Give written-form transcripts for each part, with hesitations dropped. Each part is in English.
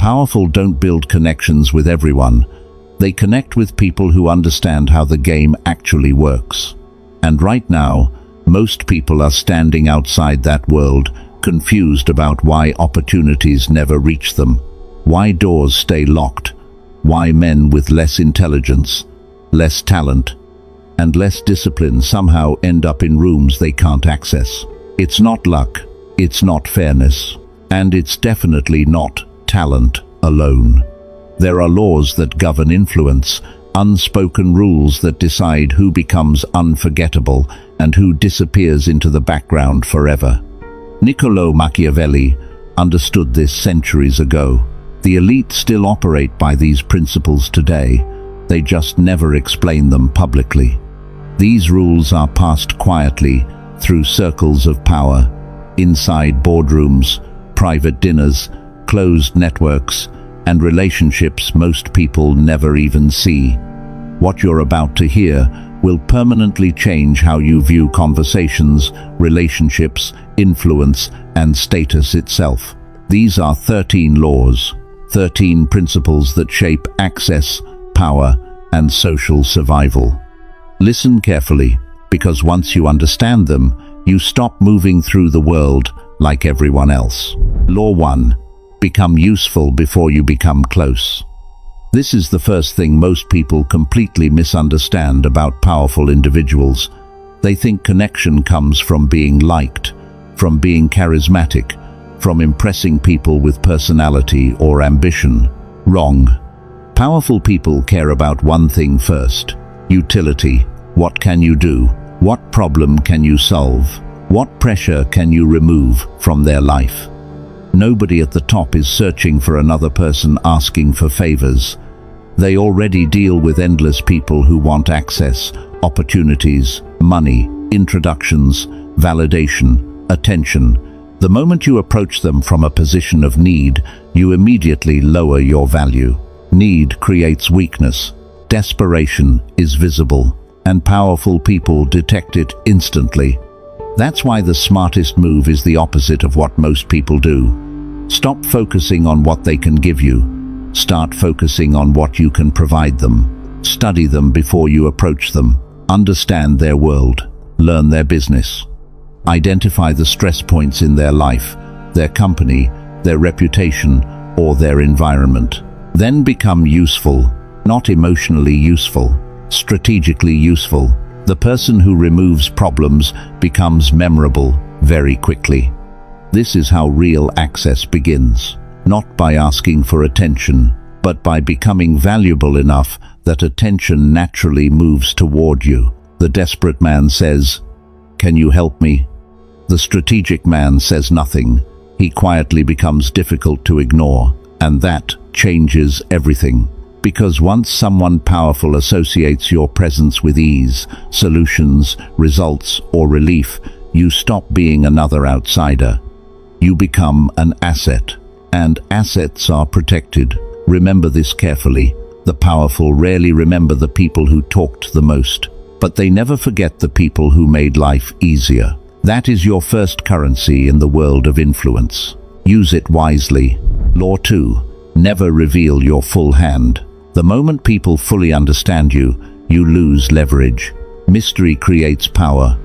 powerful don't build connections with everyone. They connect with people who understand how the game actually works. And right now, most people are standing outside that world, confused about why opportunities never reach them, why doors stay locked, why men with less intelligence, less talent, and less discipline somehow end up in rooms they can't access. It's not luck, it's not fairness, and it's definitely not talent alone. There are laws that govern influence, unspoken rules that decide who becomes unforgettable and who disappears into the background forever. Niccolo Machiavelli understood this centuries ago. The elite still operate by these principles today. They just never explain them publicly. These rules are passed quietly through circles of power, inside boardrooms, private dinners, closed networks, and relationships most people never even see. What you're about to hear will permanently change how you view conversations, relationships, influence, and status itself. These are 13 laws, 13 principles that shape access, power, and social survival. Listen carefully, because once you understand them, you stop moving through the world like everyone else. Law 1. Become useful before you become close. This is the first thing most people completely misunderstand about powerful individuals. They think connection comes from being liked, from being charismatic, from impressing people with personality or ambition. Wrong. Powerful people care about one thing first: utility. What can you do? What problem can you solve? What pressure can you remove from their life? Nobody at the top is searching for another person asking for favors. They already deal with endless people who want access, opportunities, money, introductions, validation, attention. The moment you approach them from a position of need, you immediately lower your value. Need creates weakness. Desperation is visible, and powerful people detect it instantly. That's why the smartest move is the opposite of what most people do. Stop focusing on what they can give you. Start focusing on what you can provide them. Study them before you approach them. Understand their world. Learn their business. Identify the stress points in their life, their company, their reputation, or their environment. Then become useful, not emotionally useful, strategically useful. The person who removes problems becomes memorable very quickly. This is how real access begins, not by asking for attention, but by becoming valuable enough that attention naturally moves toward you. The desperate man says, "Can you help me?" The strategic man says nothing. He quietly becomes difficult to ignore, and that changes everything. Because once someone powerful associates your presence with ease, solutions, results, or relief, you stop being another outsider. You become an asset, and assets are protected. Remember this carefully. The powerful rarely remember the people who talked the most, but they never forget the people who made life easier. That is your first currency in the world of influence. Use it wisely. Law 2. Never reveal your full hand. The moment people fully understand you, you lose leverage. Mystery creates power.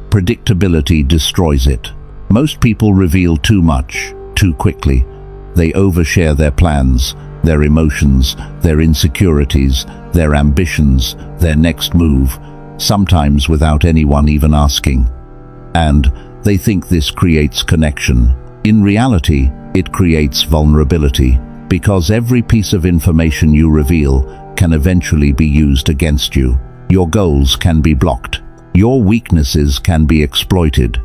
Predictability destroys it. Most people reveal too much, too quickly. They overshare their plans, their emotions, their insecurities, their ambitions, their next move, sometimes without anyone even asking. And they think this creates connection. In reality, it creates vulnerability, because every piece of information you reveal can eventually be used against you. Your goals can be blocked. Your weaknesses can be exploited.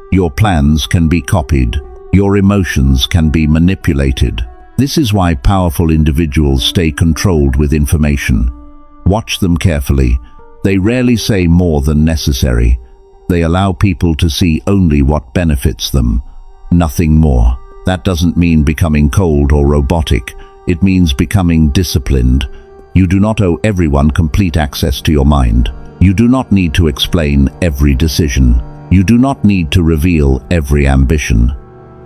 Your plans can be copied. Your emotions can be manipulated. This is why powerful individuals stay controlled with information. Watch them carefully. They rarely say more than necessary. They allow people to see only what benefits them, nothing more. That doesn't mean becoming cold or robotic. It means becoming disciplined. You do not owe everyone complete access to your mind. You do not need to explain every decision. You do not need to reveal every ambition.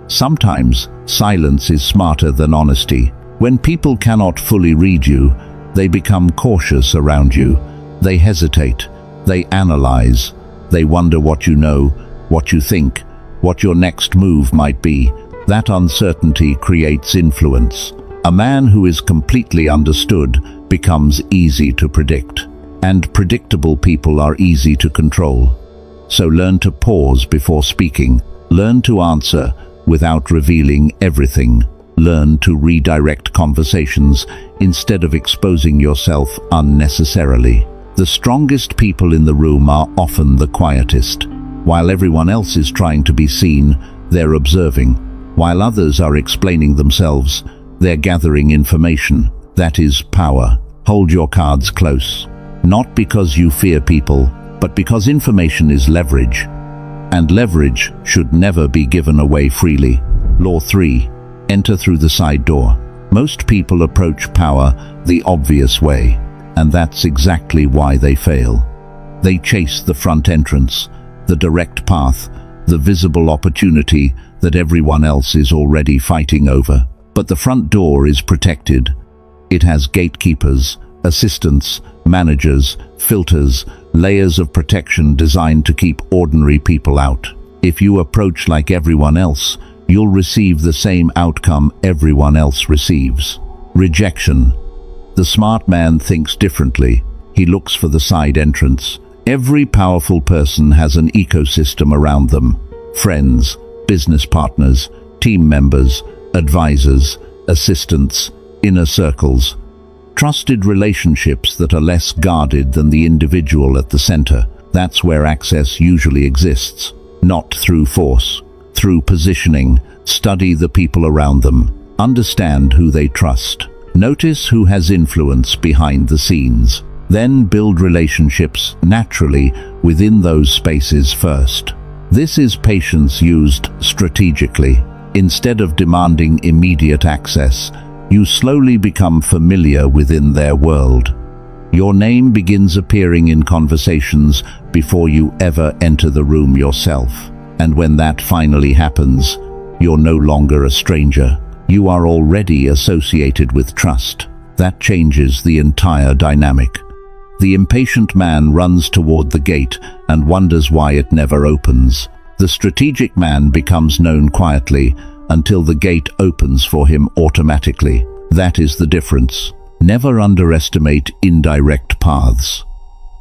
Sometimes, silence is smarter than honesty. When people cannot fully read you, they become cautious around you. They hesitate, they analyze, they wonder what you know, what you think, what your next move might be. That uncertainty creates influence. A man who is completely understood becomes easy to predict, and predictable people are easy to control. So learn to pause before speaking. Learn to answer without revealing everything. Learn to redirect conversations instead of exposing yourself unnecessarily. The strongest people in the room are often the quietest. While everyone else is trying to be seen, they're observing. While others are explaining themselves, they're gathering information. That is power. Hold your cards close. Not because you fear people, but because information is leverage. And leverage should never be given away freely. Law 3. Enter through the side door. Most people approach power the obvious way, and that's exactly why they fail. They chase the front entrance, the direct path, the visible opportunity that everyone else is already fighting over. But the front door is protected. It has gatekeepers, assistants, managers, filters, layers of protection designed to keep ordinary people out. If you approach like everyone else, you'll receive the same outcome everyone else receives. Rejection. The smart man thinks differently. He looks for the side entrance. Every powerful person has an ecosystem around them. Friends, business partners, team members, advisors, assistants, inner circles. Trusted relationships that are less guarded than the individual at the center. That's where access usually exists. Not through force, through positioning. Study the people around them. Understand who they trust. Notice who has influence behind the scenes. Then build relationships naturally within those spaces first. This is patience used strategically. Instead of demanding immediate access, you slowly become familiar within their world. Your name begins appearing in conversations before you ever enter the room yourself. And when that finally happens, you're no longer a stranger. You are already associated with trust. That changes the entire dynamic. The impatient man runs toward the gate and wonders why it never opens. The strategic man becomes known quietly until the gate opens for him automatically. That is the difference. Never underestimate indirect paths.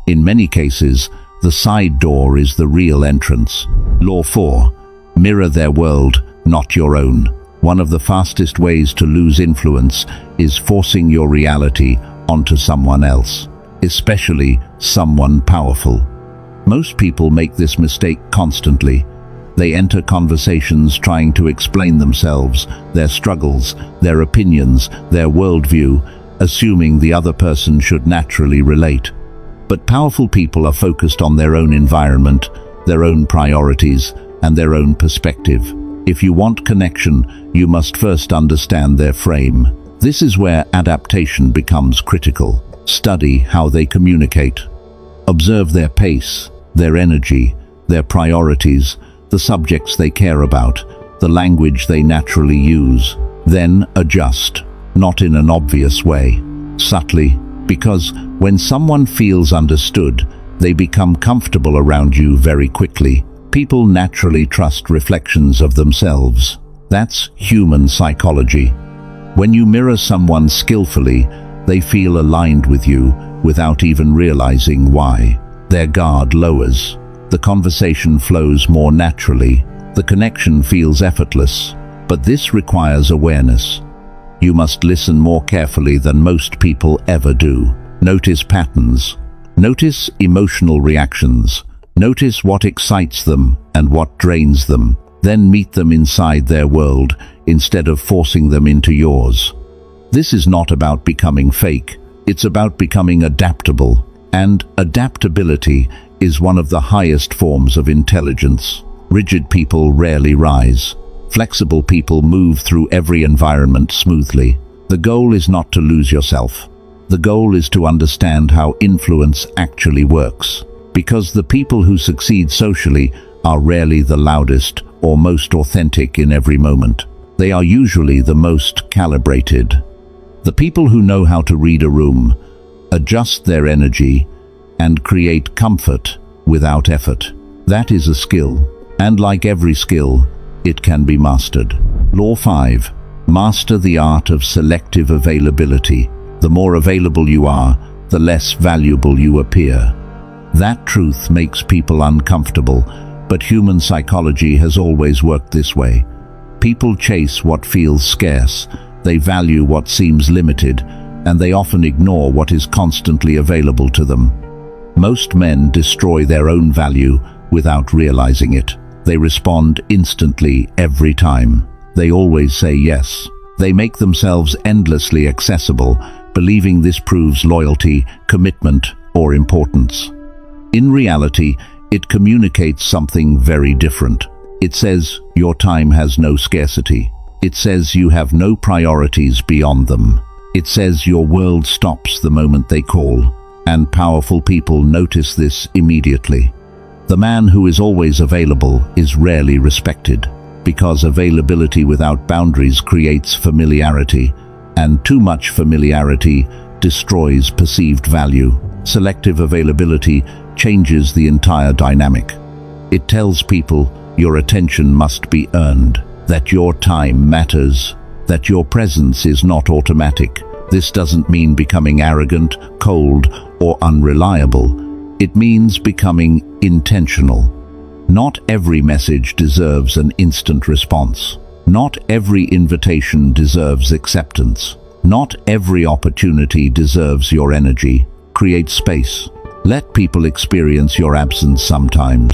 In many cases, the side door is the real entrance. Law 4. Mirror their world, not your own. One of the fastest ways to lose influence is forcing your reality onto someone else, especially someone powerful. Most people make this mistake constantly. They enter conversations trying to explain themselves, their struggles, their opinions, their worldview, assuming the other person should naturally relate. But powerful people are focused on their own environment, their own priorities, and their own perspective. If you want connection, you must first understand their frame. This is where adaptation becomes critical. Study how they communicate. Observe their pace, their energy, their priorities, the subjects they care about, the language they naturally use. Then adjust, not in an obvious way, subtly, because when someone feels understood, they become comfortable around you very quickly. People naturally trust reflections of themselves. That's human psychology. When you mirror someone skillfully, they feel aligned with you without even realizing why. Their guard lowers. The conversation flows more naturally. The connection feels effortless. But this requires awareness. You must listen more carefully than most people ever do. Notice patterns. Notice emotional reactions. Notice what excites them and what drains them. Then meet them inside their world instead of forcing them into yours. This is not about becoming fake. It's about becoming adaptable. And adaptability is one of the highest forms of intelligence. Rigid people rarely rise. Flexible people move through every environment smoothly. The goal is not to lose yourself. The goal is to understand how influence actually works. Because the people who succeed socially are rarely the loudest or most authentic in every moment. They are usually the most calibrated. The people who know how to read a room, adjust their energy, and create comfort without effort. That is a skill, and like every skill, it can be mastered. Law 5. Master the art of selective availability. The more available you are, the less valuable you appear. That truth makes people uncomfortable, but human psychology has always worked this way. People chase what feels scarce, they value what seems limited, and they often ignore what is constantly available to them. Most men destroy their own value without realizing it. They respond instantly every time. They always say yes. They make themselves endlessly accessible, believing this proves loyalty, commitment, or importance. In reality, it communicates something very different. It says your time has no scarcity. It says you have no priorities beyond them. It says your world stops the moment they call, and powerful people notice this immediately. The man who is always available is rarely respected, because availability without boundaries creates familiarity, and too much familiarity destroys perceived value. Selective availability changes the entire dynamic. It tells people your attention must be earned, that your time matters, that your presence is not automatic. This doesn't mean becoming arrogant, cold, or unreliable. It means becoming intentional. Not every message deserves an instant response. Not every invitation deserves acceptance. Not every opportunity deserves your energy. Create space. Let people experience your absence sometimes.